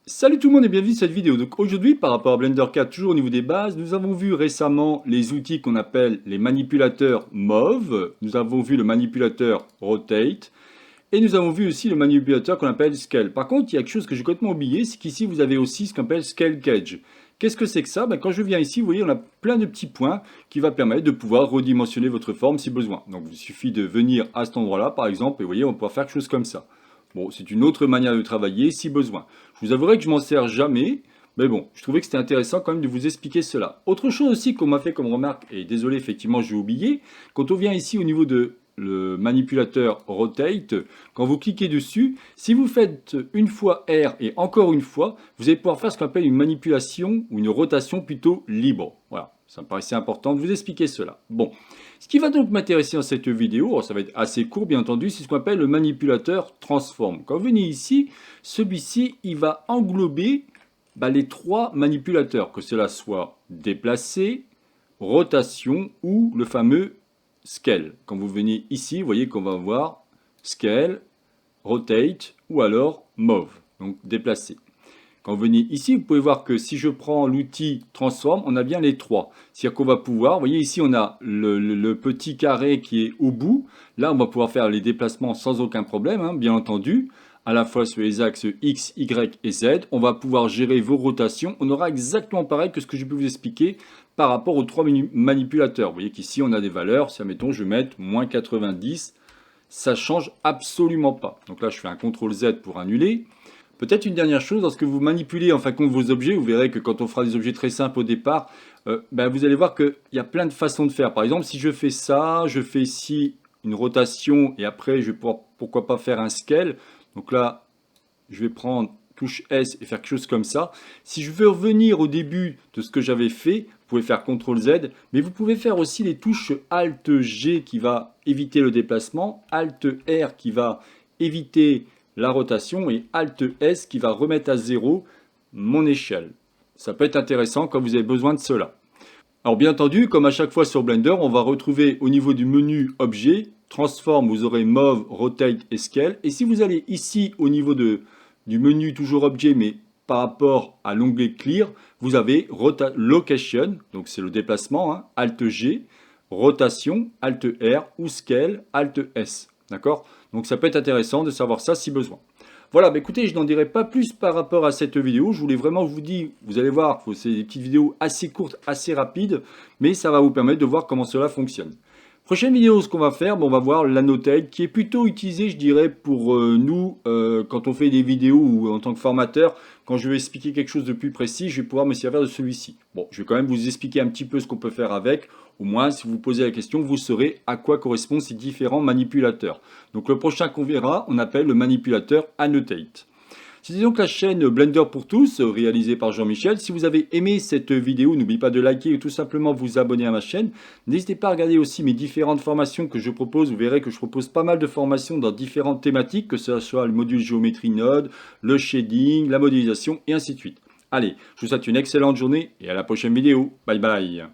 Salut tout le monde et bienvenue dans cette vidéo. Donc aujourd'hui, par rapport à Blender 4, toujours au niveau des bases, nous avons vu récemment les outils qu'on appelle les manipulateurs Move, nous avons vu le manipulateur Rotate, et nous avons vu aussi le manipulateur qu'on appelle Scale. Par contre, il y a quelque chose que j'ai complètement oublié, c'est qu'ici vous avez aussi ce qu'on appelle Scale Cage. Qu'est-ce que c'est que ça? Quand je viens ici, vous voyez, on a plein de petits points qui va permettre de pouvoir redimensionner votre forme si besoin. Donc il suffit de venir à cet endroit-là, par exemple, et vous voyez, on va pouvoir faire quelque chose comme ça. Bon, c'est une autre manière de travailler si besoin. Je vous avouerai que je m'en sers jamais, mais bon, je trouvais que c'était intéressant quand même de vous expliquer cela. Autre chose aussi qu'on m'a fait comme remarque, et désolé, effectivement, j'ai oublié, quand on vient ici au niveau de le manipulateur Rotate, quand vous cliquez dessus, si vous faites une fois R et encore une fois, vous allez pouvoir faire ce qu'on appelle une manipulation ou une rotation plutôt libre. Voilà, ça me paraissait important de vous expliquer cela. Bon, ce qui va donc m'intéresser dans cette vidéo, ça va être assez court bien entendu, c'est ce qu'on appelle le manipulateur transform. Quand vous venez ici, celui-ci, il va englober les trois manipulateurs, que cela soit déplacer, rotation ou le fameux scale. Quand vous venez ici, vous voyez qu'on va voir scale, rotate ou alors move, donc déplacer. Quand vous venez ici, vous pouvez voir que si je prends l'outil transform, on a bien les trois. C'est-à-dire qu'on va pouvoir, vous voyez ici on a le petit carré qui est au bout. Là on va pouvoir faire les déplacements sans aucun problème, hein, bien entendu. À la fois sur les axes X, Y et Z. On va pouvoir gérer vos rotations. On aura exactement pareil que ce que je peux vous expliquer par rapport aux trois manipulateurs. Vous voyez qu'ici on a des valeurs. Si admettons je vais mettre moins 90, ça ne change absolument pas. Donc là je fais un CTRL Z pour annuler. Peut-être une dernière chose, lorsque vous manipulez en fin de compte vos objets, vous verrez que quand on fera des objets très simples au départ, vous allez voir qu'il y a plein de façons de faire. Par exemple, si je fais ça, je fais ici une rotation et après je vais pouvoir, pourquoi pas faire un scale. Donc là, je vais prendre touche S et faire quelque chose comme ça. Si je veux revenir au début de ce que j'avais fait, vous pouvez faire CTRL Z, mais vous pouvez faire aussi les touches ALT G qui va éviter le déplacement, ALT R qui va éviter la rotation et Alt S qui va remettre à zéro mon échelle. Ça peut être intéressant quand vous avez besoin de cela. Alors bien entendu, comme à chaque fois sur Blender, on va retrouver au niveau du menu Objet, Transform, vous aurez Move, Rotate et Scale. Et si vous allez ici au niveau du menu toujours Objet, mais par rapport à l'onglet Clear, vous avez Location, donc c'est le déplacement, hein, Alt G, Rotation, Alt R ou Scale, Alt S. D'accord? Donc ça peut être intéressant de savoir ça si besoin. Voilà, écoutez, je n'en dirai pas plus par rapport à cette vidéo. Je voulais vraiment vous dire, vous allez voir, c'est des petites vidéos assez courtes, assez rapides, mais ça va vous permettre de voir comment cela fonctionne. Prochaine vidéo, ce qu'on va faire, on va voir l'annotate qui est plutôt utilisé, je dirais, pour nous, quand on fait des vidéos ou en tant que formateur, quand je vais expliquer quelque chose de plus précis, je vais pouvoir me servir de celui-ci. Bon, je vais quand même vous expliquer un petit peu ce qu'on peut faire avec. Au moins, si vous posez la question, vous saurez à quoi correspondent ces différents manipulateurs. Donc le prochain qu'on verra, on appelle le manipulateur Annotate. C'était donc la chaîne Blender pour tous, réalisée par Jean-Michel. Si vous avez aimé cette vidéo, n'oubliez pas de liker ou tout simplement vous abonner à ma chaîne. N'hésitez pas à regarder aussi mes différentes formations que je propose. Vous verrez que je propose pas mal de formations dans différentes thématiques, que ce soit le module géométrie node, le shading, la modélisation et ainsi de suite. Allez, je vous souhaite une excellente journée et à la prochaine vidéo. Bye bye.